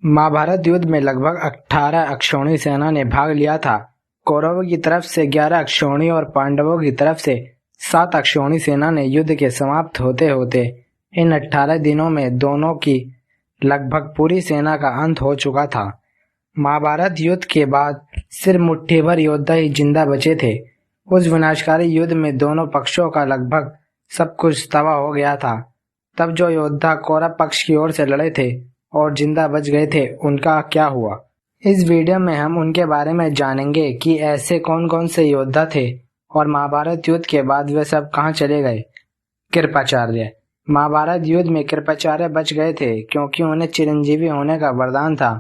महाभारत युद्ध में लगभग 18 अक्षौहिणी सेना ने भाग लिया था। कौरवों की तरफ से 11 अक्षौहिणी और पांडवों की तरफ से 7 अक्षौहिणी सेना ने युद्ध के समाप्त होते होते इन 18 दिनों में दोनों की लगभग पूरी सेना का अंत हो चुका था। महाभारत युद्ध के बाद सिर्फ मुट्ठी भर योद्धा ही जिंदा बचे थे। उस विनाशकारी युद्ध में दोनों पक्षों का लगभग सब कुछ तबाह हो गया था। तब जो योद्धा कौरव पक्ष की ओर से लड़े थे और जिंदा बच गए थे, उनका क्या हुआ। इस वीडियो में हम उनके बारे में जानेंगे कि ऐसे कौन कौन से योद्धा थे और महाभारत युद्ध के बाद वे सब कहां चले गए। कृपाचार्य। महाभारत युद्ध में कृपाचार्य बच गए थे क्योंकि उन्हें चिरंजीवी होने का वरदान था।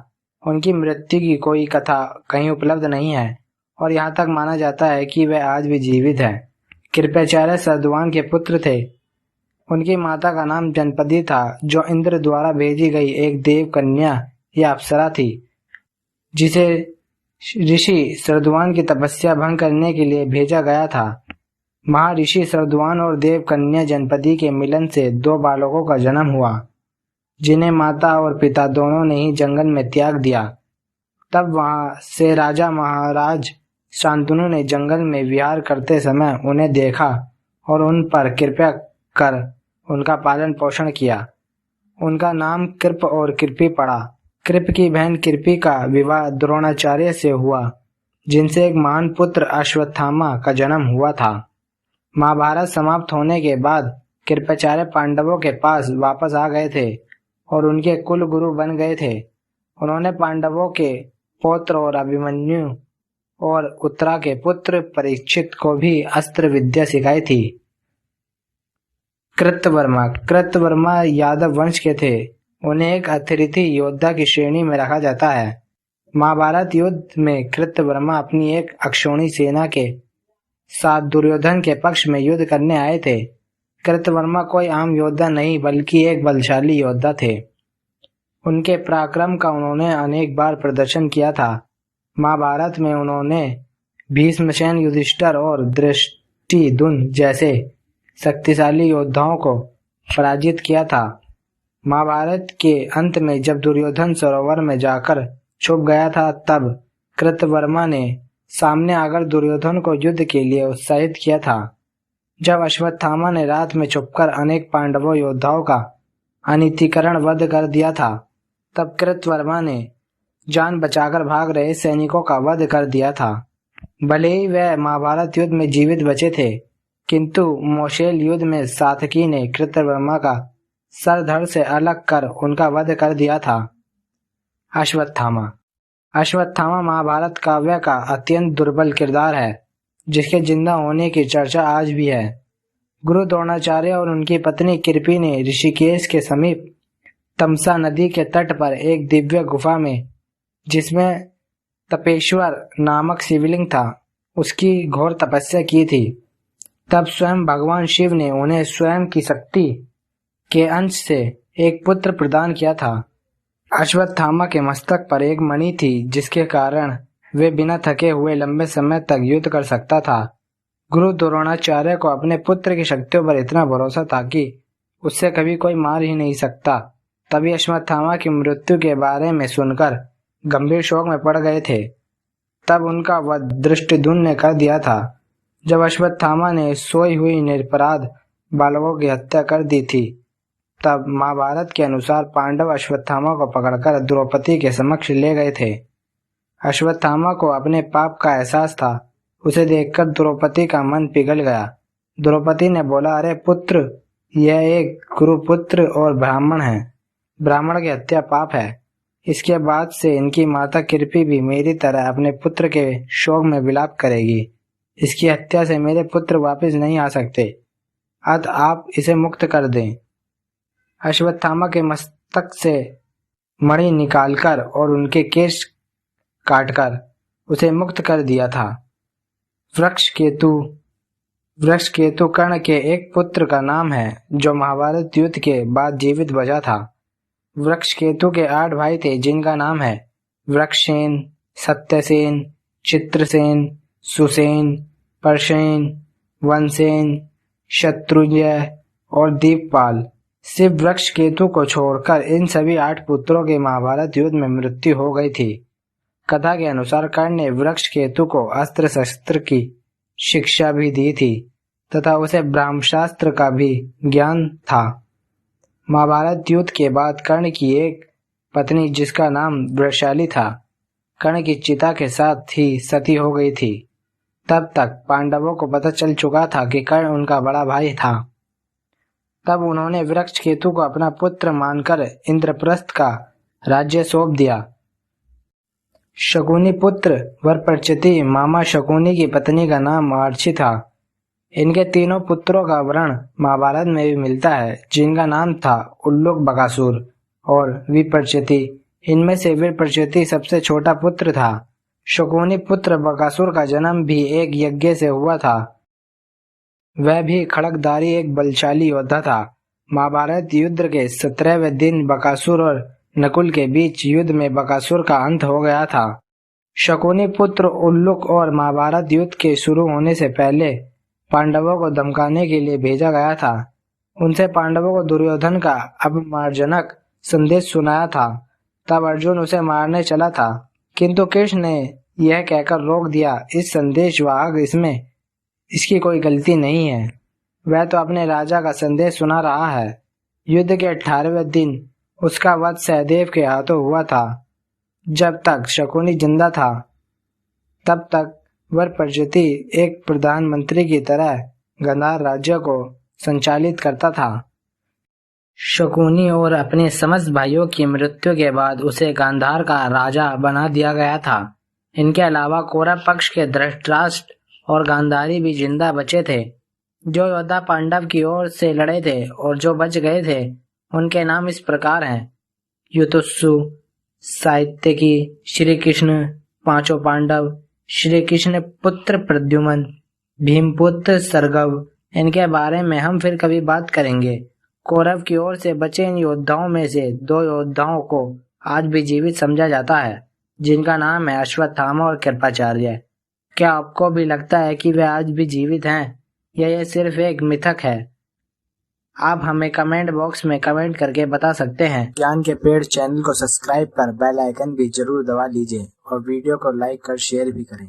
उनकी मृत्यु की कोई कथा कहीं उपलब्ध नहीं है और यहाँ तक माना जाता है कि वे आज भी जीवित हैं। कृपाचार्य सरद्वान के पुत्र थे। उनकी माता का नाम जनपदी था, जो इंद्र द्वारा भेजी गई एक देव कन्या या अप्सरा थी, जिसे ऋषि सरद्वान की तपस्या भंग करने के लिए भेजा गया था। महर्षि सरद्वान और देव कन्या जनपदी के मिलन से 2 बालकों का जन्म हुआ, जिन्हें माता और पिता दोनों ने ही जंगल में त्याग दिया। तब वहां से राजा महाराज शांतनु ने जंगल में विहार करते समय उन्हें देखा और उन पर कृपा कर उनका पालन पोषण किया। उनका नाम कृप और कृपी पड़ा। कृप की बहन कृपी का विवाह द्रोणाचार्य से हुआ, जिनसे एक महान पुत्र अश्वत्थामा का जन्म हुआ था। महाभारत समाप्त होने के बाद कृपाचार्य पांडवों के पास वापस आ गए थे और उनके कुल गुरु बन गए थे। उन्होंने पांडवों के पौत्र और अभिमन्यु और उत्तरा के पुत्र परीक्षित को भी अस्त्र विद्या सिखाई थी। कृतवर्मा। कृतवर्मा यादव वंश के थे। उन्हें एक अतिरथी योद्धा की श्रेणी में रखा जाता है। महाभारत युद्ध में कृतवर्मा अपनी एक अक्षौहिणी सेना के साथ दुर्योधन के पक्ष में युद्ध करने आए थे। कृतवर्मा कोई आम योद्धा नहीं बल्कि एक बलशाली योद्धा थे। उनके पराक्रम का उन्होंने अनेक बार प्रदर्शन किया था। महाभारत में उन्होंने भीष्मसेन, युधिष्ठिर और धृष्टद्युम्न जैसे शक्तिशाली योद्धाओं को पराजित किया था। महाभारत के अंत में जब दुर्योधन सरोवर में जाकर छुप गया था, तब कृतवर्मा ने सामने आकर दुर्योधन को युद्ध के लिए उत्साहित किया था। जब अश्वत्थामा ने रात में छुपकर अनेक पांडवों योद्धाओं का अनितिकरण वध कर दिया था, तब कृतवर्मा ने जान बचाकर भाग रहे सैनिकों का वध कर दिया था। भले ही वह महाभारत युद्ध में जीवित बचे थे, किंतु मोशेल युद्ध में सातकी ने कृतवर्मा का सर धड़ से अलग कर उनका वध कर दिया था। अश्वत्थामा। अश्वत्थामा महाभारत काव्य का अत्यंत दुर्बल किरदार है, जिसके जिंदा होने की चर्चा आज भी है। गुरु द्रोणाचार्य और उनकी पत्नी कृपी ने ऋषिकेश के समीप तमसा नदी के तट पर एक दिव्य गुफा में, जिसमें तपेश्वर नामक शिवलिंग था, उसकी घोर तपस्या की थी। तब स्वयं भगवान शिव ने उन्हें स्वयं की शक्ति के अंश से एक पुत्र प्रदान किया था। अश्वत्थामा के मस्तक पर एक मणि थी, जिसके कारण वे बिना थके हुए लंबे समय तक युद्ध कर सकता था। गुरु द्रोणाचार्य को अपने पुत्र की शक्तियों पर इतना भरोसा था कि उससे कभी कोई मार ही नहीं सकता। तभी अश्वत्थामा की मृत्यु के बारे में सुनकर गंभीर शोक में पड़ गए थे। तब उनका वध धृष्टद्युम्न ने कर दिया था। जब अश्वत्थामा ने सोई हुई निरपराध बालकों की हत्या कर दी थी, तब महाभारत के अनुसार पांडव अश्वत्थामा को पकड़कर द्रौपदी के समक्ष ले गए थे। अश्वत्थामा को अपने पाप का एहसास था। उसे देखकर द्रौपदी का मन पिघल गया। द्रौपदी ने बोला, अरे पुत्र, यह एक गुरुपुत्र और ब्राह्मण है। ब्राह्मण की हत्या पाप है। इसके बाद से इनकी माता कृपी भी मेरी तरह अपने पुत्र के शोक में विलाप करेगी। इसकी हत्या से मेरे पुत्र वापस नहीं आ सकते, अतः आप इसे मुक्त कर दें। अश्वत्थामा के मस्तक से मणि निकालकर और उनके केश काटकर उसे मुक्त कर दिया था। वृक्ष केतु कर्ण के एक पुत्र का नाम है, जो महाभारत युद्ध के बाद जीवित बचा था। वृक्ष केतु के 8 भाई थे, जिनका नाम है वृक्षसेन, सत्यसेन, चित्रसेन, सुसेन, परसेन, वनसेन, शत्रुंजय और दीपपाल। सिर्फ वृक्ष केतु को छोड़कर इन सभी 8 पुत्रों की महाभारत युद्ध में मृत्यु हो गई थी। कथा के अनुसार कर्ण ने वृक्ष केतु को अस्त्र शस्त्र की शिक्षा भी दी थी तथा उसे ब्रह्मास्त्र का भी ज्ञान था। महाभारत युद्ध के बाद कर्ण की एक पत्नी जिसका नाम वृषाली था, कर्ण की चिता के साथ ही सती हो गई थी। तब तक पांडवों को पता चल चुका था कि कर्ण उनका बड़ा भाई था। तब उन्होंने वृक्ष केतु को अपना पुत्र मानकर इंद्रप्रस्थ का राज्य सौंप दिया। शकुनी पुत्र वरप्रचिति मामा शकुनी की पत्नी का नाम आर्ची था। इनके तीनों पुत्रों का वर्णन महाभारत में भी मिलता है, जिनका नाम था उल्लूक, बकासुर और विप्रचिति। इनमें से विप्रचिति सबसे छोटा पुत्र था। शकुनी पुत्र बकासुर का जन्म भी एक यज्ञ से हुआ था। वह भी खड्गधारी एक बलशाली योद्धा था। महाभारत युद्ध के 17वें दिन बकासुर और नकुल के बीच युद्ध में बकासुर का अंत हो गया था। शकुनी पुत्र उल्लूक और महाभारत युद्ध के शुरू होने से पहले पांडवों को धमकाने के लिए भेजा गया था। उनसे पांडवों को दुर्योधन का अपमानजनक संदेश सुनाया था। तब अर्जुन उसे मारने चला था, किंतु कृष्ण ने यह कहकर रोक दिया, इस संदेश वाहक इसमें इसकी कोई गलती नहीं है, वह तो अपने राजा का संदेश सुना रहा है। युद्ध के 18वें दिन उसका वध सहदेव के हाथों हुआ था। जब तक शकुनी जिंदा था तब तक वरप्रचिति एक प्रधानमंत्री की तरह गांधार राज्य को संचालित करता था। शकुनी और अपने समस्त भाइयों की मृत्यु के बाद उसे गांधार का राजा बना दिया गया था। इनके अलावा कौरव पक्ष के धृतराष्ट्र और गांधारी भी जिंदा बचे थे। जो योद्धा पांडव की ओर से लड़े थे और जो बच गए थे उनके नाम इस प्रकार हैं: युतुत्सु, सात्यकी, श्री कृष्ण, पांचों पांडव, श्री कृष्ण पुत्र प्रद्युम्न, भीमपुत्र सरगव। इनके बारे में हम फिर कभी बात करेंगे। कौरव की ओर से बचे इन योद्धाओं में से 2 योद्धाओं को आज भी जीवित समझा जाता है, जिनका नाम है अश्वत्थामा और कृपाचार्य। क्या आपको भी लगता है कि वे आज भी जीवित हैं या यह सिर्फ एक मिथक है? आप हमें कमेंट बॉक्स में कमेंट करके बता सकते हैं। ज्ञान के पेड़ चैनल को सब्सक्राइब कर बेल आइकन भी जरूर दबा लीजिए और वीडियो को लाइक कर शेयर भी करें।